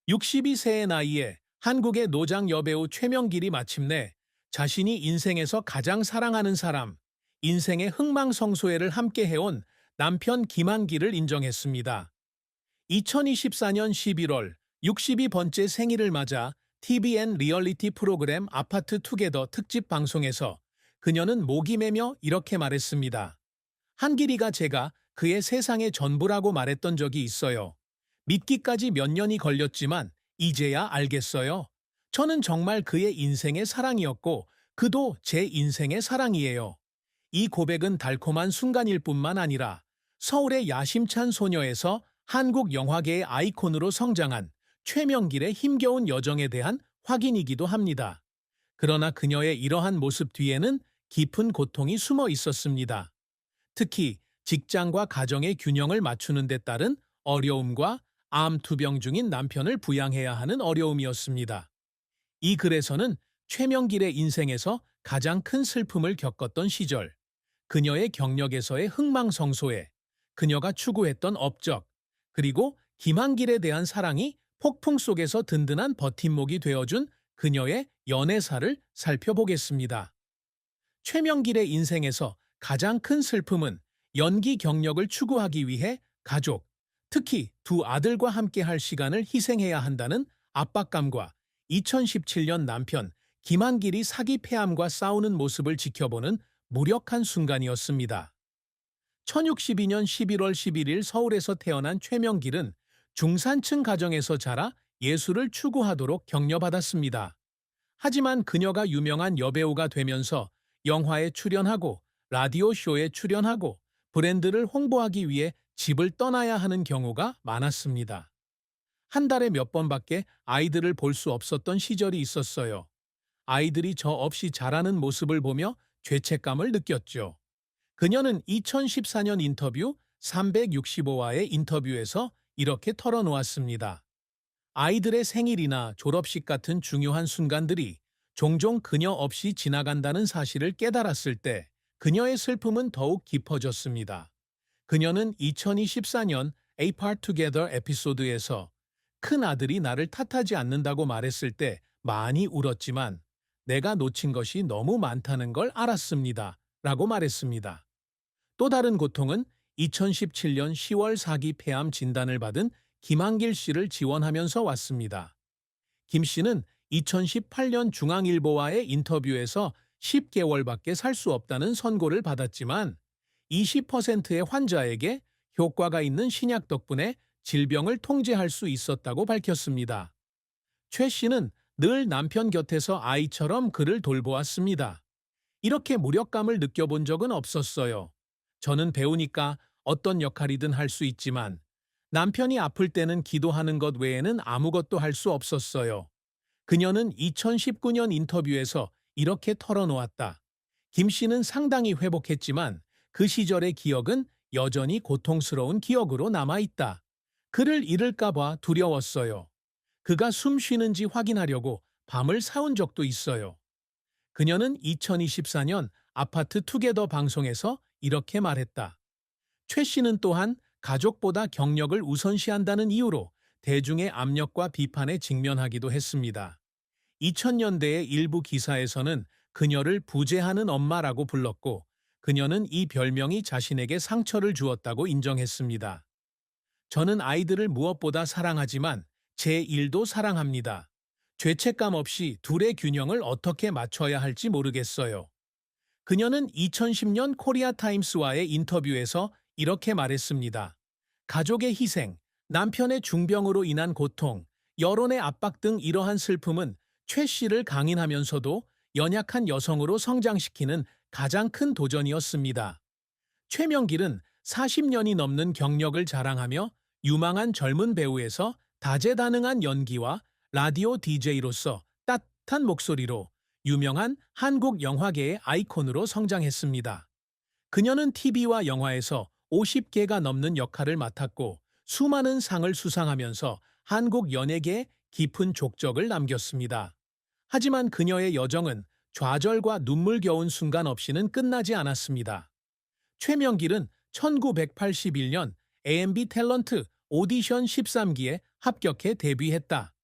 62세의 나이에 한국의 노장 여배우 최명길이 마침내 자신이 인생에서 가장 사랑하는 사람, 인생의 흥망성쇠를 함께 해온 남편 김한길을 인정했습니다. 2024년 11월 62번째 생일을 맞아 TVN 리얼리티 프로그램 아파트 투게더 특집 방송에서 그녀는 목이 메며 이렇게 말했습니다. 한길이가 제가 그의 세상의 전부라고 말했던 적이 있어요. 믿기까지 몇 년이 걸렸지만 이제야 알겠어요. 저는 정말 그의 인생의 사랑이었고 그도 제 인생의 사랑이에요. 이 고백은 달콤한 순간일 뿐만 아니라 서울의 야심찬 소녀에서 한국 영화계의 아이콘으로 성장한 최명길의 힘겨운 여정에 대한 확인이기도 합니다. 그러나 그녀의 이러한 모습 뒤에는 깊은 고통이 숨어 있었습니다. 특히 직장과 가정의 균형을 맞추는 데 따른 어려움과 암 투병 중인 남편을 부양해야 하는 어려움이었습니다. 이 글에서는 최명길의 인생에서 가장 큰 슬픔을 겪었던 시절, 그녀의 경력에서의 흥망성쇠, 그녀가 추구했던 업적, 그리고 김한길에 대한 사랑이 폭풍 속에서 든든한 버팀목이 되어준 그녀의 연애사를 살펴보겠습니다. 최명길의 인생에서 가장 큰 슬픔은 연기 경력을 추구하기 위해 가족, 특히 두 아들과 함께 할 시간을 희생해야 한다는 압박감과 2017년 남편 김한길이 사기 폐암과 싸우는 모습을 지켜보는 무력한 순간이었습니다. 1062년 11월 11일 서울에서 태어난 최명길은 중산층 가정에서 자라 예술을 추구하도록 격려받았습니다. 하지만 그녀가 유명한 여배우가 되면서 영화에 출연하고 라디오 쇼에 출연하고 브랜드를 홍보하기 위해 집을 떠나야 하는 경우가 많았습니다. 한 달에 몇 번밖에 아이들을 볼 수 없었던 시절이 있었어요. 아이들이 저 없이 자라는 모습을 보며 죄책감을 느꼈죠. 그녀는 2014년 인터뷰 365화의 인터뷰에서 이렇게 털어놓았습니다. 아이들의 생일이나 졸업식 같은 중요한 순간들이 종종 그녀 없이 지나간다는 사실을 깨달았을 때 그녀의 슬픔은 더욱 깊어졌습니다. 그녀는 2024년 A Part Together 에피소드에서 큰 아들이 나를 탓하지 않는다고 말했을 때 많이 울었지만 내가 놓친 것이 너무 많다는 걸 알았습니다. 라고 말했습니다. 또 다른 고통은 2017년 10월 사기 폐암 진단을 받은 김한길 씨를 지원하면서 왔습니다. 김 씨는 2018년 중앙일보와의 인터뷰에서 10개월밖에 살 수 없다는 선고를 받았지만 20%의 환자에게 효과가 있는 신약 덕분에 질병을 통제할 수 있었다고 밝혔습니다. 최 씨는 늘 남편 곁에서 아이처럼 그를 돌보았습니다. 이렇게 무력감을 느껴본 적은 없었어요. 저는 배우니까 어떤 역할이든 할 수 있지만 남편이 아플 때는 기도하는 것 외에는 아무것도 할 수 없었어요. 그녀는 2019년 인터뷰에서 이렇게 털어놓았다. 김 씨는 상당히 회복했지만 그 시절의 기억은 여전히 고통스러운 기억으로 남아있다. 그를 잃을까봐 두려웠어요. 그가 숨 쉬는지 확인하려고 밤을 새운 적도 있어요. 그녀는 2024년 아파트 투게더 방송에서 이렇게 말했다. 최 씨는 또한 가족보다 경력을 우선시한다는 이유로 대중의 압력과 비판에 직면하기도 했습니다. 2000년대의 일부 기사에서는 그녀를 부재하는 엄마라고 불렀고 그녀는 이 별명이 자신에게 상처를 주었다고 인정했습니다. 저는 아이들을 무엇보다 사랑하지만 제 일도 사랑합니다. 죄책감 없이 둘의 균형을 어떻게 맞춰야 할지 모르겠어요. 그녀는 2010년 코리아타임스와의 인터뷰에서 이렇게 말했습니다. 가족의 희생, 남편의 중병으로 인한 고통, 여론의 압박 등 이러한 슬픔은 최 씨를 강인하면서도 연약한 여성으로 성장시키는 가장 큰 도전이었습니다. 최명길은 40년이 넘는 경력을 자랑하며 유망한 젊은 배우에서 다재다능한 연기와 라디오 DJ로서 따뜻한 목소리로 유명한 한국 영화계의 아이콘으로 성장했습니다. 그녀는 TV와 영화에서 50개가 넘는 역할을 맡았고 수많은 상을 수상하면서 한국 연예계에 깊은 족적을 남겼습니다. 하지만 그녀의 여정은 좌절과 눈물겨운 순간 없이는 끝나지 않았습니다. 최명길은 1981년 AMB 탤런트 오디션 13기에 합격해 데뷔했다.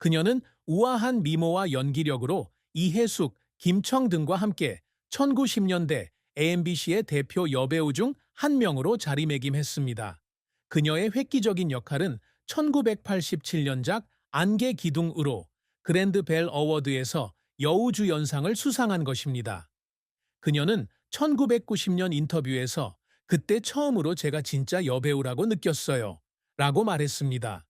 그녀는 우아한 미모와 연기력으로 이해숙, 김청 등과 함께 1910년대 AMBC의 대표 여배우 중 한 명으로 자리매김했습니다. 그녀의 획기적인 역할은 1987년작 안개 기둥으로 그랜드 벨 어워드에서 여우주연상을 수상한 것입니다. 그녀는 1990년 인터뷰에서 그때 처음으로 제가 진짜 여배우라고 느꼈어요. 라고 말했습니다.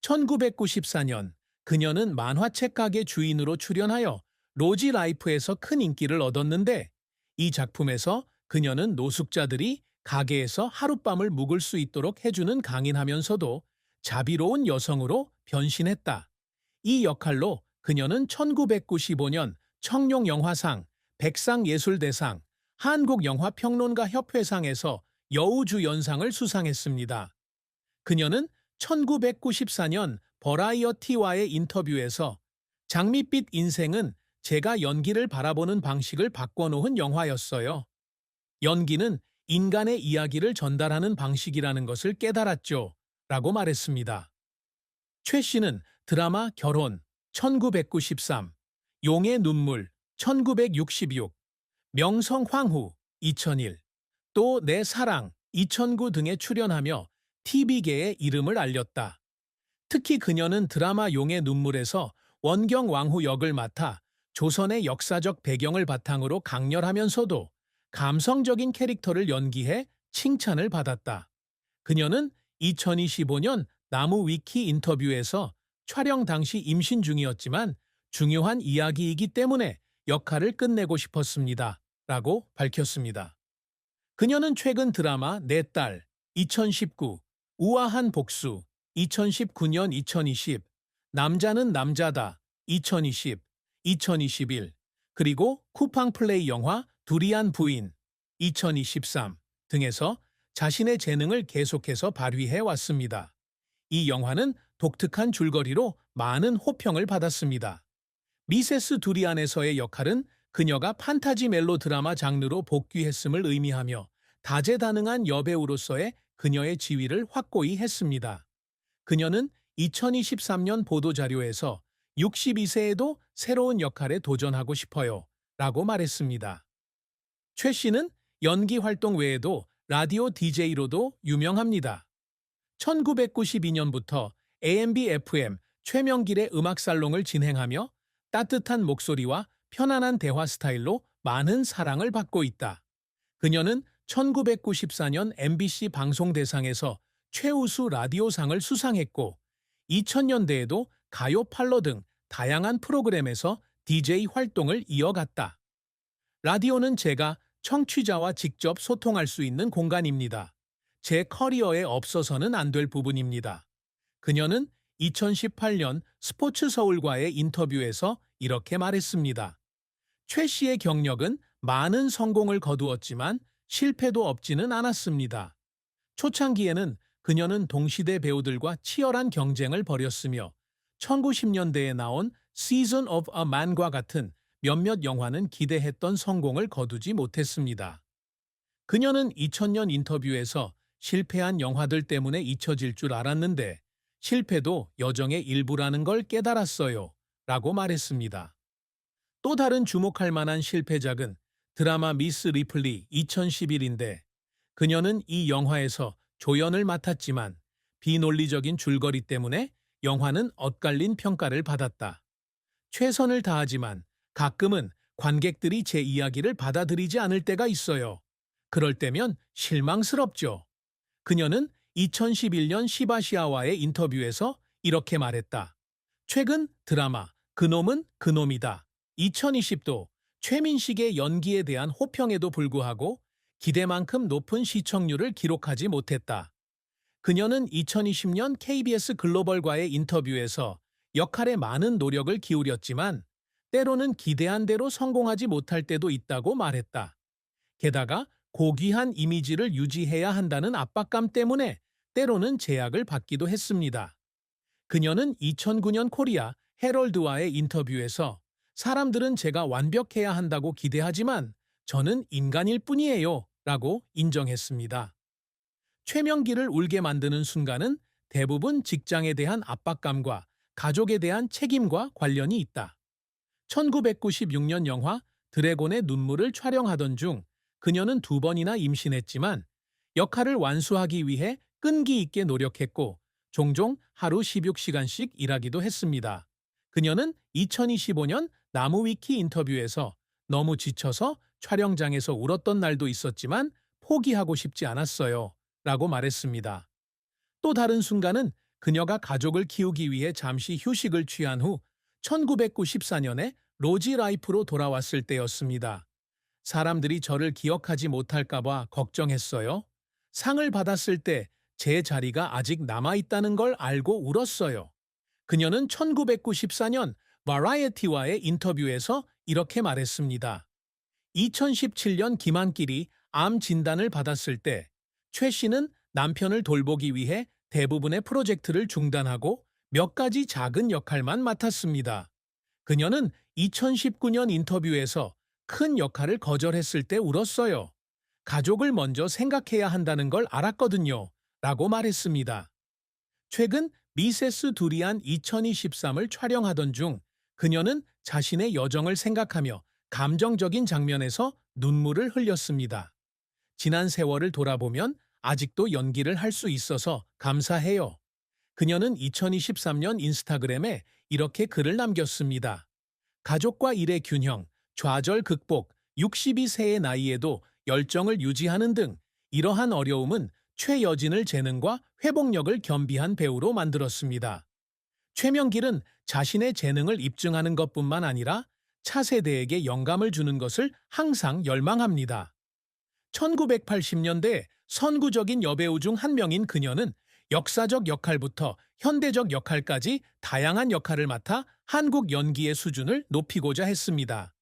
1994년 그녀는 만화책 가게 주인으로 출연하여 로지 라이프에서 큰 인기를 얻었는데 이 작품에서 그녀는 노숙자들이 가게에서 하룻밤을 묵을 수 있도록 해주는 강인하면서도 자비로운 여성으로 변신했다. 이 역할로 그녀는 1995년 청룡영화상, 백상예술대상, 한국영화평론가협회상에서 여우주연상을 수상했습니다. 그녀는 1994년 버라이어티와의 인터뷰에서 장밋빛 인생은 제가 연기를 바라보는 방식을 바꿔놓은 영화였어요. 연기는 인간의 이야기를 전달하는 방식이라는 것을 깨달았죠. 라고 말했습니다. 최 씨는 드라마 결혼 1993, 용의 눈물 1966, 명성황후 2001, 또 내 사랑 2009 등에 출연하며 TV계의 이름을 알렸다. 특히 그녀는 드라마 용의 눈물에서 원경왕후 역을 맡아 조선의 역사적 배경을 바탕으로 강렬하면서도 감성적인 캐릭터를 연기해 칭찬을 받았다. 그녀는 2025년 나무 위키 인터뷰에서 촬영 당시 임신 중이었지만 중요한 이야기이기 때문에 역할을 끝내고 싶었습니다. 라고 밝혔습니다. 그녀는 최근 드라마 내 딸 2019, 우아한 복수 2019년 2020, 남자는 남자다 2020, 2021, 그리고 쿠팡 플레이 영화 두리안 부인 2023 등에서 자신의 재능을 계속해서 발휘해 왔습니다. 이 영화는 독특한 줄거리로 많은 호평을 받았습니다. 미세스 두리안에서의 역할은 그녀가 판타지 멜로 드라마 장르로 복귀했음을 의미하며 다재다능한 여배우로서의 그녀의 지위를 확고히 했습니다. 그녀는 2023년 보도자료에서 62세에도 새로운 역할에 도전하고 싶어요 라고 말했습니다. 최 씨는 연기 활동 외에도 라디오 DJ로도 유명합니다. 1992년부터 AMB FM 최명길의 음악살롱을 진행하며 따뜻한 목소리와 편안한 대화 스타일로 많은 사랑을 받고 있다. 그녀는 1994년 MBC 방송대상에서 최우수 라디오상을 수상했고 2000년대에도 가요 팔러 등 다양한 프로그램에서 DJ 활동을 이어갔다. 라디오는 제가 청취자와 직접 소통할 수 있는 공간입니다. 제 커리어에 없어서는 안 될 부분입니다. 그녀는 2018년 스포츠 서울과의 인터뷰에서 이렇게 말했습니다. 최 씨의 경력은 많은 성공을 거두었지만 실패도 없지는 않았습니다. 초창기에는 그녀는 동시대 배우들과 치열한 경쟁을 벌였으며 1910년대에 나온 Season of a Man과 같은 몇몇 영화는 기대했던 성공을 거두지 못했습니다. 그녀는 2000년 인터뷰에서 실패한 영화들 때문에 잊혀질 줄 알았는데 실패도 여정의 일부라는 걸 깨달았어요. 라고 말했습니다. 또 다른 주목할 만한 실패작은 드라마 미스 리플리 2011인데 그녀는 이 영화에서 조연을 맡았지만 비논리적인 줄거리 때문에 영화는 엇갈린 평가를 받았다. 최선을 다하지만 가끔은 관객들이 제 이야기를 받아들이지 않을 때가 있어요. 그럴 때면 실망스럽죠. 그녀는 2011년 시바시아와의 인터뷰에서 이렇게 말했다. 최근 드라마 그놈은 그놈이다. 2020도 최민식의 연기에 대한 호평에도 불구하고 기대만큼 높은 시청률을 기록하지 못했다. 그녀는 2020년 KBS 글로벌과의 인터뷰에서 역할에 많은 노력을 기울였지만 때로는 기대한 대로 성공하지 못할 때도 있다고 말했다. 게다가 고귀한 이미지를 유지해야 한다는 압박감 때문에 때로는 제약을 받기도 했습니다. 그녀는 2009년 코리아 헤럴드와의 인터뷰에서 사람들은 제가 완벽해야 한다고 기대하지만 저는 인간일 뿐이에요 라고 인정했습니다. 최명길을 울게 만드는 순간은 대부분 직장에 대한 압박감과 가족에 대한 책임과 관련이 있다. 1996년 영화 드래곤의 눈물을 촬영하던 중 그녀는 두 번이나 임신했지만 역할을 완수하기 위해 끈기 있게 노력했고 종종 하루 16시간씩 일하기도 했습니다. 그녀는 2025년 나무위키 인터뷰에서 너무 지쳐서 촬영장에서 울었던 날도 있었지만 포기하고 싶지 않았어요. 라고 말했습니다. 또 다른 순간은 그녀가 가족을 키우기 위해 잠시 휴식을 취한 후 1994년에 로지 라이프로 돌아왔을 때였습니다. 사람들이 저를 기억하지 못할까봐 걱정했어요. 상을 받았을 때 제 자리가 아직 남아있다는 걸 알고 울었어요. 그녀는 1994년 바라이어티와의 인터뷰에서 이렇게 말했습니다. 2017년 김한길이 암 진단을 받았을 때 최 씨는 남편을 돌보기 위해 대부분의 프로젝트를 중단하고 몇 가지 작은 역할만 맡았습니다. 그녀는 2019년 인터뷰에서 큰 역할을 거절했을 때 울었어요. 가족을 먼저 생각해야 한다는 걸 알았거든요. 라고 말했습니다. 최근 미세스 두리안 2023을 촬영하던 중 그녀는 자신의 여정을 생각하며 감정적인 장면에서 눈물을 흘렸습니다. 지난 세월을 돌아보면 아직도 연기를 할 수 있어서 감사해요. 그녀는 2023년 인스타그램에 이렇게 글을 남겼습니다. 가족과 일의 균형, 좌절 극복, 62세의 나이에도 열정을 유지하는 등 이러한 어려움은 최여진을 재능과 회복력을 겸비한 배우로 만들었습니다. 최명길은 자신의 재능을 입증하는 것뿐만 아니라 차세대에게 영감을 주는 것을 항상 열망합니다. 1980년대 선구적인 여배우 중 한 명인 그녀는 역사적 역할부터 현대적 역할까지 다양한 역할을 맡아 한국 연기의 수준을 높이고자 했습니다.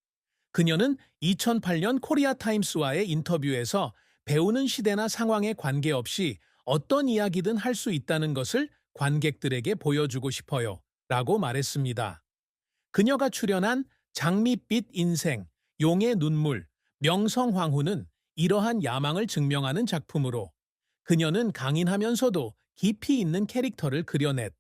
그녀는 2008년 코리아타임스와의 인터뷰에서 배우는 시대나 상황에 관계없이 어떤 이야기든 할 수 있다는 것을 관객들에게 보여주고 싶어요. 라고 말했습니다. 그녀가 출연한 장밋빛 인생, 용의 눈물, 명성황후는 이러한 야망을 증명하는 작품으로 그녀는 강인하면서도 깊이 있는 캐릭터를 그려냈.